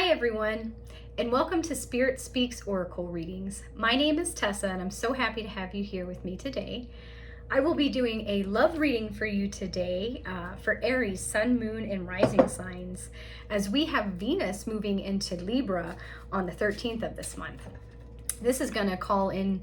Hi everyone, and welcome to Spirit Speaks Oracle Readings. My name is Tessa, and I'm so happy to have you here with me today. I will be doing a love reading for you today for Aries, Sun, Moon, and Rising signs, as we have Venus moving into Libra on the 13th of this month. This is going to call in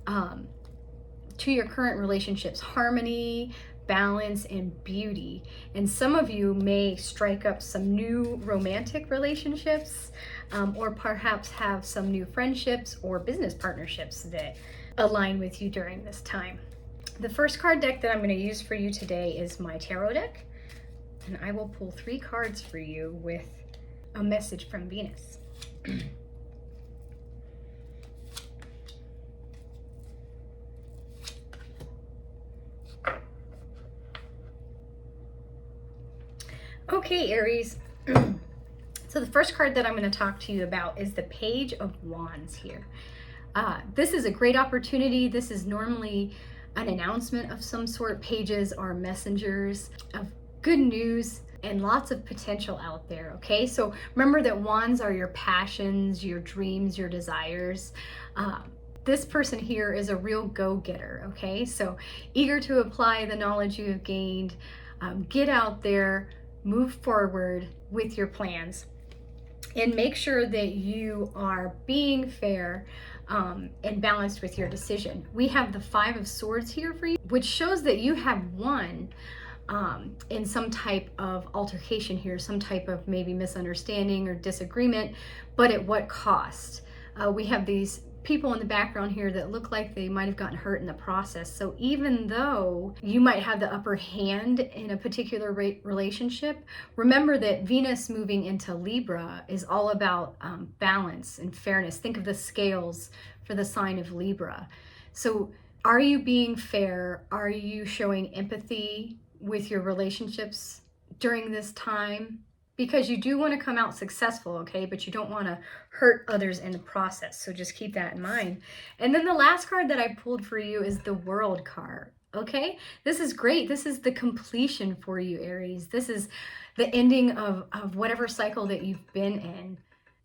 to your current relationships harmony, balance, and beauty. And some of you may strike up some new romantic relationships, or perhaps have some new friendships or business partnerships that align with you during this time. The first card deck that I'm going to use for you today is my tarot deck, and I will pull 3 cards for you with a message from Venus. Okay, Aries. So the first card that I'm going to talk to you about is the Page of Wands here. This is a great opportunity. This is normally an announcement of some sort. Pages are messengers of good news and lots of potential out there, okay? So remember that wands are your passions, your dreams, your desires. This person here is a real go-getter, okay? So eager to apply the knowledge you have gained. Get out there, move forward with your plans, and make sure that you are being fair and balanced with your decision. We have the 5 of Swords here for you, which shows that you have won in some type of altercation here, some type of maybe misunderstanding or disagreement, but at what cost? We have these people in the background here that look like they might have gotten hurt in the process. So even though you might have the upper hand in a particular relationship, remember that Venus moving into Libra is all about balance and fairness. Think of the scales for the sign of Libra. So are you being fair? Are you showing empathy with your relationships during this time? Because you do want to come out successful, okay? But you don't want to hurt others in the process. So just keep that in mind. And then the last card that I pulled for you is the World card, okay? This is great. This is the completion for you, Aries. This is the ending of whatever cycle that you've been in.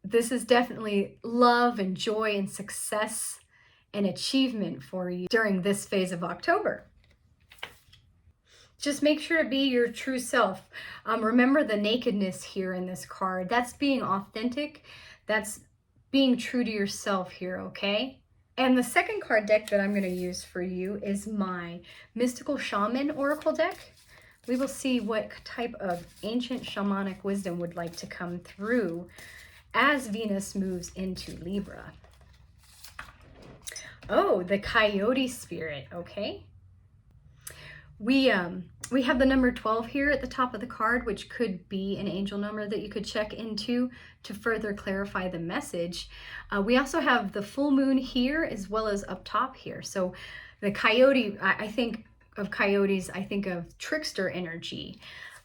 This is definitely love and joy and success and achievement for you during this phase of October. Just make sure to be your true self. Remember the nakedness here in this card. That's being authentic. That's being true to yourself here, okay? And the second card deck that I'm going to use for you is my Mystical Shaman Oracle deck. We will see what type of ancient shamanic wisdom would like to come through as Venus moves into Libra. Oh, the Coyote Spirit, okay? We have the number 12 here at the top of the card, which could be an angel number that you could check into to further clarify the message. We also have the full moon here as well as up top here. So the coyote, I think of coyotes, I think of trickster energy.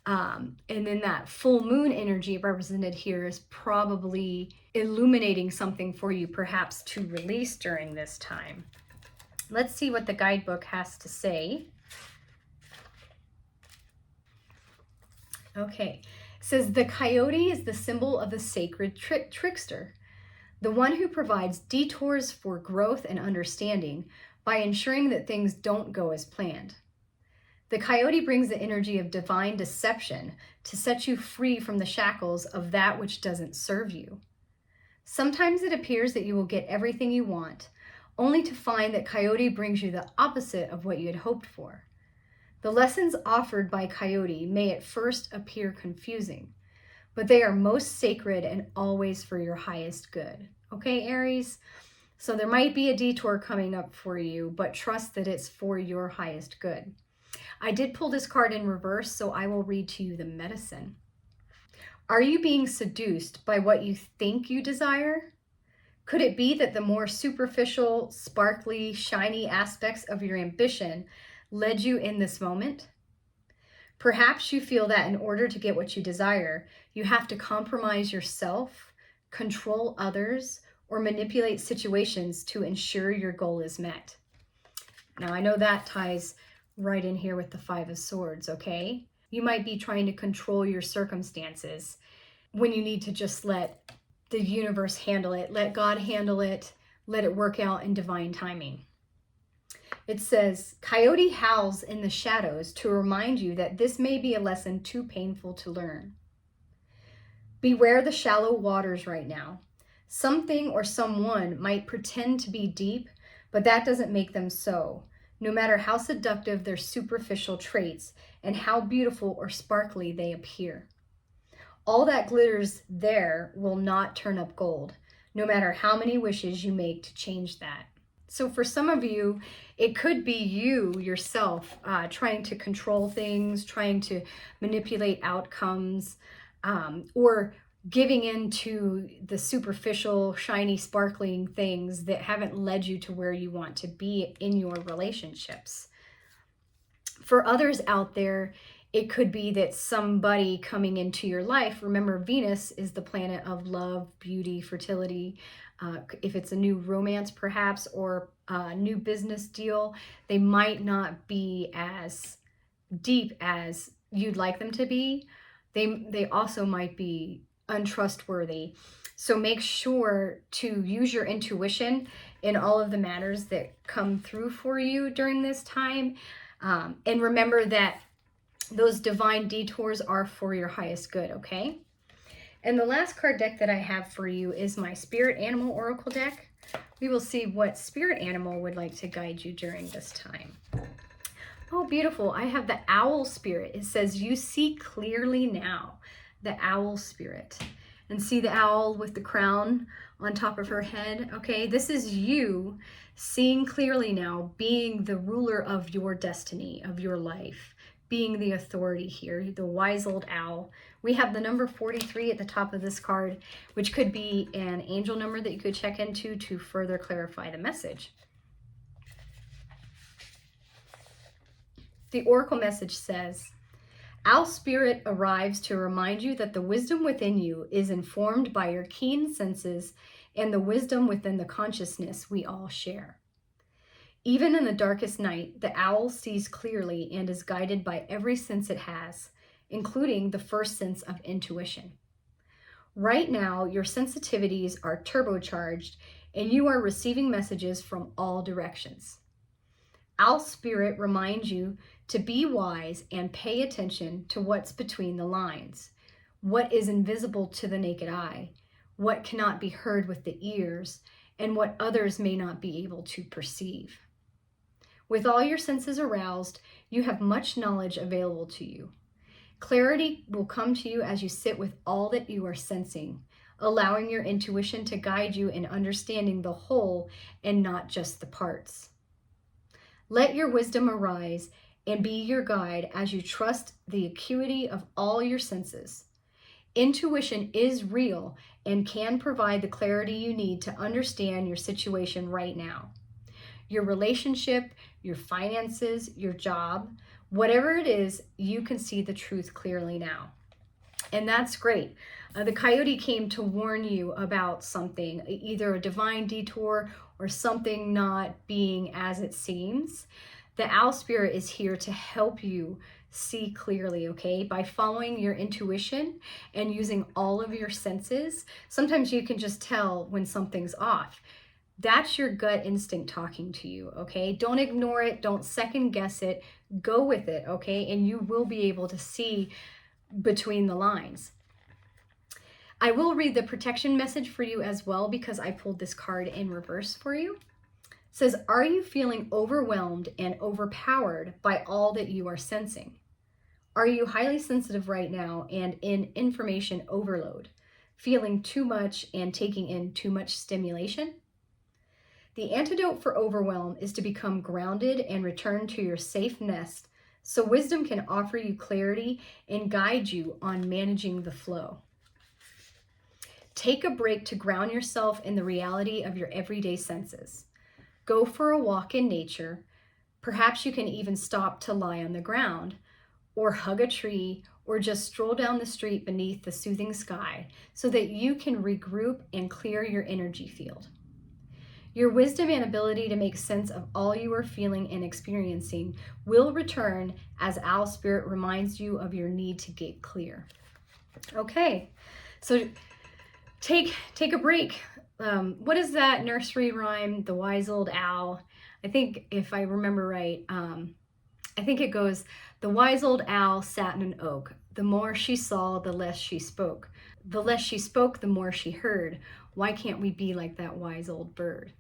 And then that full moon energy represented here is probably illuminating something for you perhaps to release during this time. Let's see what the guidebook has to say. Okay, it says the coyote is the symbol of the sacred trickster, the one who provides detours for growth and understanding by ensuring that things don't go as planned. The coyote brings the energy of divine deception to set you free from the shackles of that which doesn't serve you. Sometimes it appears that you will get everything you want, only to find that coyote brings you the opposite of what you had hoped for. The lessons offered by Coyote may at first appear confusing, but they are most sacred and always for your highest good. Okay, Aries? So there might be a detour coming up for you, but trust that it's for your highest good. I did pull this card in reverse, so I will read to you the medicine. Are you being seduced by what you think you desire? Could it be that the more superficial, sparkly, shiny aspects of your ambition led you in this moment? Perhaps you feel that in order to get what you desire, you have to compromise yourself, control others, or manipulate situations to ensure your goal is met. Now, I know that ties right in here with the 5 of Swords, okay? You might be trying to control your circumstances when you need to just let the universe handle it. Let God handle it. Let it work out in divine timing. It says, Coyote howls in the shadows to remind you that this may be a lesson too painful to learn. Beware the shallow waters right now. Something or someone might pretend to be deep, but that doesn't make them so, no matter how seductive their superficial traits and how beautiful or sparkly they appear. All that glitters there will not turn up gold, no matter how many wishes you make to change that. So for some of you, it could be you yourself trying to control things, trying to manipulate outcomes, or giving into the superficial, shiny, sparkling things that haven't led you to where you want to be in your relationships. For others out there, it could be that somebody coming into your life, remember Venus is the planet of love, beauty, fertility. If it's a new romance perhaps, or a new business deal, they might not be as deep as you'd like them to be. They also might be untrustworthy. So make sure to use your intuition in all of the matters that come through for you during this time. And remember that those divine detours are for your highest good, okay? And the last card deck that I have for you is my Spirit Animal Oracle deck. We will see what spirit animal would like to guide you during this time. Oh, beautiful. I have the Owl Spirit. It says, you see clearly now. The Owl Spirit. And see the owl with the crown on top of her head? Okay, this is you seeing clearly now, being the ruler of your destiny, of your life, being the authority here, the wise old owl. We have the number 43 at the top of this card, which could be an angel number that you could check into to further clarify the message. The Oracle message says, Owl Spirit arrives to remind you that the wisdom within you is informed by your keen senses and the wisdom within the consciousness we all share. Even in the darkest night, the owl sees clearly and is guided by every sense it has, including the first sense of intuition. Right now, your sensitivities are turbocharged and you are receiving messages from all directions. Owl Spirit reminds you to be wise and pay attention to what's between the lines, what is invisible to the naked eye, what cannot be heard with the ears, and what others may not be able to perceive. With all your senses aroused, you have much knowledge available to you. Clarity will come to you as you sit with all that you are sensing, allowing your intuition to guide you in understanding the whole and not just the parts. Let your wisdom arise and be your guide as you trust the acuity of all your senses. Intuition is real and can provide the clarity you need to understand your situation right now. Your relationship, your finances, your job, whatever it is, you can see the truth clearly now. And that's great. The coyote came to warn you about something, either a divine detour or something not being as it seems. The owl spirit is here to help you see clearly, okay? By following your intuition and using all of your senses. Sometimes you can just tell when something's off. That's your gut instinct talking to you, okay? Don't ignore it. Don't second guess it. Go with it, okay? And you will be able to see between the lines. I will read the protection message for you as well because I pulled this card in reverse for you. It says, are you feeling overwhelmed and overpowered by all that you are sensing? Are you highly sensitive right now and in information overload, feeling too much and taking in too much stimulation? The antidote for overwhelm is to become grounded and return to your safe nest so wisdom can offer you clarity and guide you on managing the flow. Take a break to ground yourself in the reality of your everyday senses. Go for a walk in nature. Perhaps you can even stop to lie on the ground, or hug a tree, or just stroll down the street beneath the soothing sky so that you can regroup and clear your energy field. Your wisdom and ability to make sense of all you are feeling and experiencing will return as Owl Spirit reminds you of your need to get clear. Okay, so take a break. What is that nursery rhyme? The wise old owl. I think if I remember right, I think it goes, the wise old owl sat in an oak. The more she saw, the less she spoke. The less she spoke, the more she heard. Why can't we be like that wise old bird?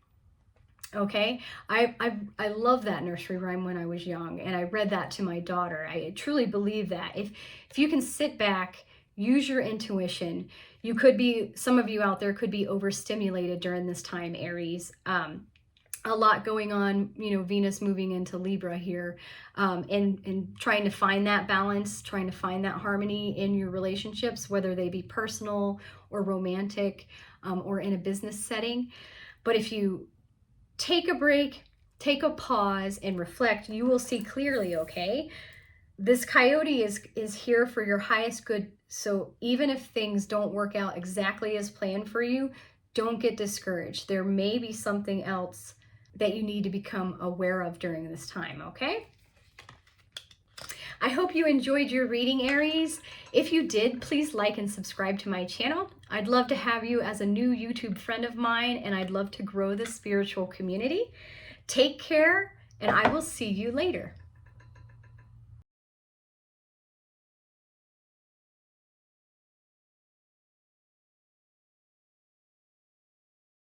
Okay, I love that nursery rhyme when I was young, and I read that to my daughter. I truly believe that if you can sit back, use your intuition, you could be, some of you out there could be overstimulated during this time, Aries. A lot going on, you know, Venus moving into Libra here, and trying to find that balance, trying to find that harmony in your relationships, whether they be personal or romantic, or in a business setting. But if you take a break, take a pause, and reflect, you will see clearly, okay? This coyote is here for your highest good. So even if things don't work out exactly as planned for you, don't get discouraged. There may be something else that you need to become aware of during this time, okay? I hope you enjoyed your reading, Aries. If you did, please like and subscribe to my channel. I'd love to have you as a new YouTube friend of mine, and I'd love to grow this spiritual community. Take care, and I will see you later.